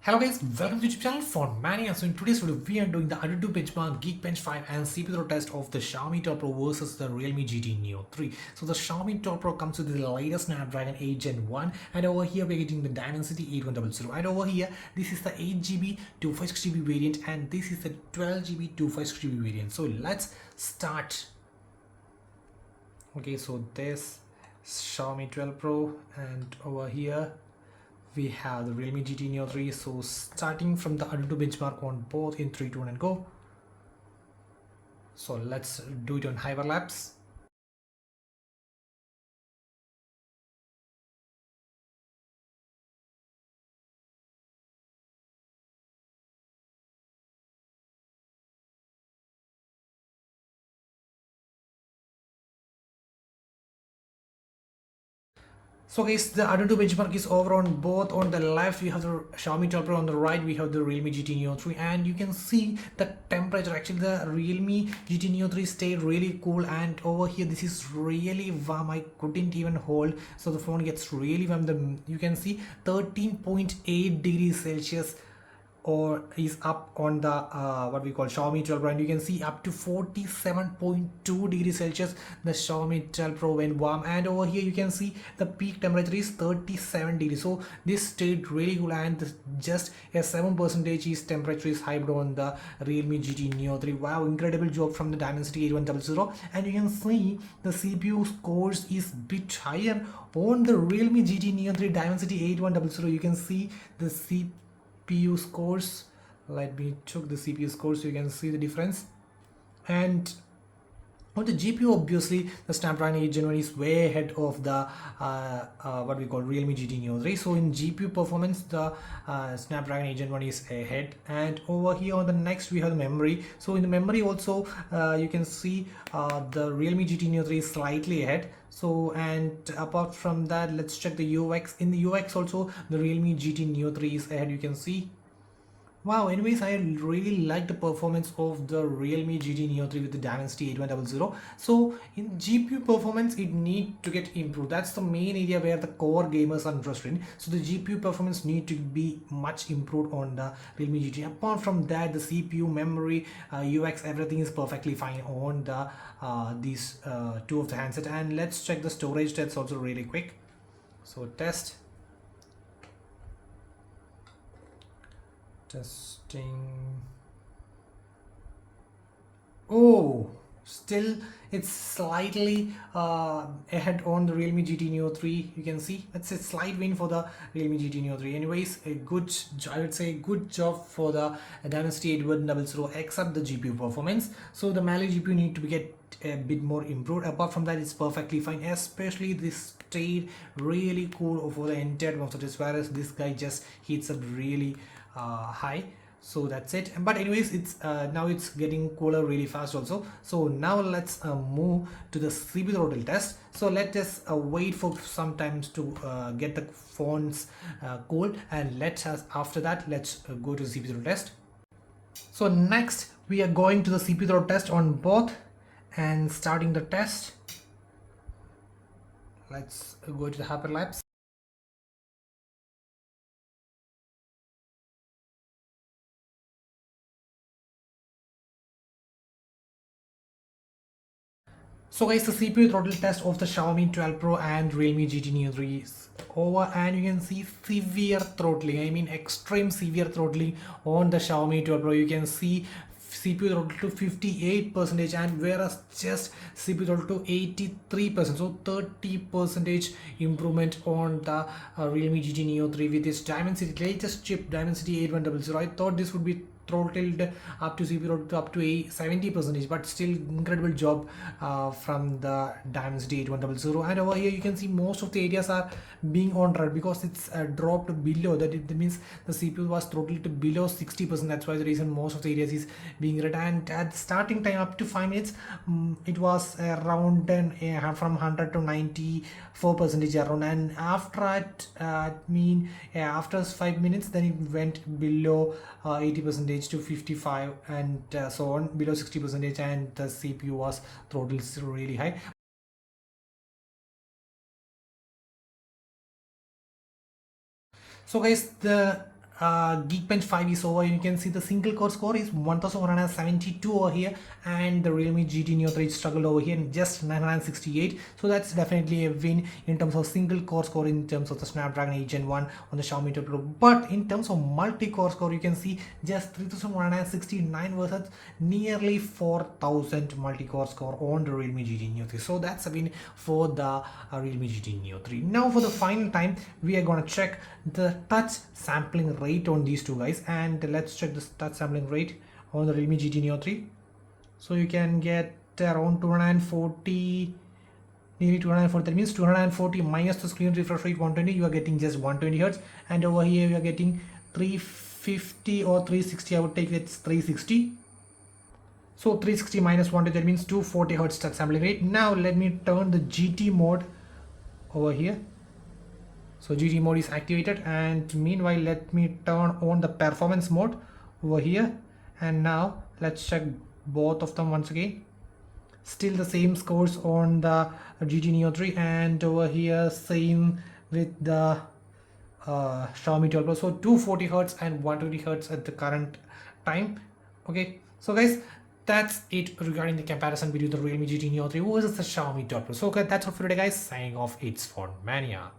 Hello guys, welcome to the YouTube channel for Mania. So in today's video, we are doing the Antutu benchmark, GeekBench5 and CPU test of the Xiaomi Top Pro versus the Realme GT Neo 3. So the Xiaomi Top Pro comes with the latest Snapdragon 8 Gen 1 and over here we're getting the Dimensity 8100 and over here this is the 8GB 256GB variant and this is the 12GB 256GB variant. So let's start. Okay, so this Xiaomi 12 Pro and over here we have the Realme GT Neo 3. So starting from the Antutu benchmark on both in 3, 2, 1 and go. So let's do it on hyperlapse. So guys, the Antutu benchmark is over on both. On the left we have the Xiaomi Top Pro, on the right we have the Realme GT Neo 3 and you can see the temperature. Actually the Realme GT Neo 3 stayed really cool and over here this is really warm. I couldn't even hold, so the phone gets really warm. You can see 13.8 degrees Celsius or is up on the what we call Xiaomi 12 Pro, and you can see up to 47.2 degrees Celsius the Xiaomi 12 Pro went warm, and over here you can see the peak temperature is 37 degrees. So this stayed really cool, and just a 7% is temperature is hyped on the Realme GT Neo 3. Wow, incredible job from the Dimensity 8100. And you can see the CPU scores is bit higher on the Realme GT Neo 3 Dimensity 8100. You can see the CPU scores. Let me check the CPU scores so you can see the difference. And on the GPU, obviously the Snapdragon 8 Gen 1 is way ahead of the what we call Realme GT Neo 3. So in GPU performance the Snapdragon 8 Gen 1 is ahead. And over here on the next we have the memory. So in the memory also you can see the Realme GT Neo 3 is slightly ahead. So and apart from that, let's check the UX. In the UX also the Realme GT Neo 3 is ahead, you can see. Wow, anyways, I really like the performance of the Realme GT Neo 3 with the Dimensity 8100. So in GPU performance, it need to get improved. That's the main area where the core gamers are interested in. So the GPU performance need to be much improved on the Realme GT. Apart from that, the CPU, memory, UX, everything is perfectly fine on the these two of the handset. And let's check the storage tests also really quick. So testing. Oh, still it's slightly ahead on the Realme GT Neo 3. You can see that's a slight win for the Realme GT Neo 3. Anyways, a good, I would say, good job for the Dimensity 8100 except the GPU performance. So the Mali GPU need to get a bit more improved. Apart from that, it's perfectly fine. Especially this stayed really cool for the entire month of this, whereas this guy just heats up really high. So that's it. But anyways, it's now it's getting cooler really fast also. So now let's move to the CPU throttle test. So let us wait for some times to get the phones cool, and after that let's go to the CPU throttle test. So next we are going to the CPU throttle test on both and starting the test. Let's go to the hyperlapse. So guys, the CPU throttle test of the Xiaomi 12 Pro and Realme GT Neo 3 is over, and you can see severe throttling. I mean extreme severe throttling on the Xiaomi 12 Pro. You can see CPU throttle to 58% and whereas just CPU throttle to 83%. So 30% improvement on the Realme GT Neo 3 with this Dimensity latest chip Dimensity 8100. I thought this would be throttled up to CPU to up to 70%, but still incredible job from the Dimensity 8100. And over here you can see most of the areas are being on red because it's dropped below that. It means the CPU was throttled to below 60%. That's why the reason most of the areas is being red. And at the starting time up to 5 minutes, it was around 10 from 100 to 94% around, and after after 5 minutes then it went below 80% to 55 and so on, below 60%, and the CPU was throttled really high. So guys, the Geekbench5 is over. You can see the single core score is 1172 over here, and the Realme GT Neo 3 struggled over here in just 968. So that's definitely a win in terms of single core score, in terms of the Snapdragon 8 Gen 1 on the Xiaomi 12 Pro. But in terms of multi-core score, you can see just 3169 versus nearly 4000 multi-core score on the Realme GT Neo 3. So that's a win for the Realme GT Neo 3. Now for the final time, we are going to check the touch sampling rate on these two guys, and let's check the touch sampling rate on the Realme GT Neo 3. So you can get around 240, nearly 240. That means 240 minus the screen refresh rate 120, you are getting just 120 hertz, and over here you are getting 350 or 360. I would take it's 360. So 360 minus 120, that means 240 hertz touch sampling rate. Now let me turn the GT mode over here. So GT mode is activated, and meanwhile let me turn on the performance mode over here, and now let's check both of them once again. Still the same scores on the GT Neo 3, and over here same with the Xiaomi 12 Pro. So 240 hertz and 120 hertz at the current time. Okay, so guys, that's it regarding the comparison between the Realme GT Neo 3 versus the Xiaomi 12 Pro. So okay, that's all for today guys. Signing off, it's Phone Mania.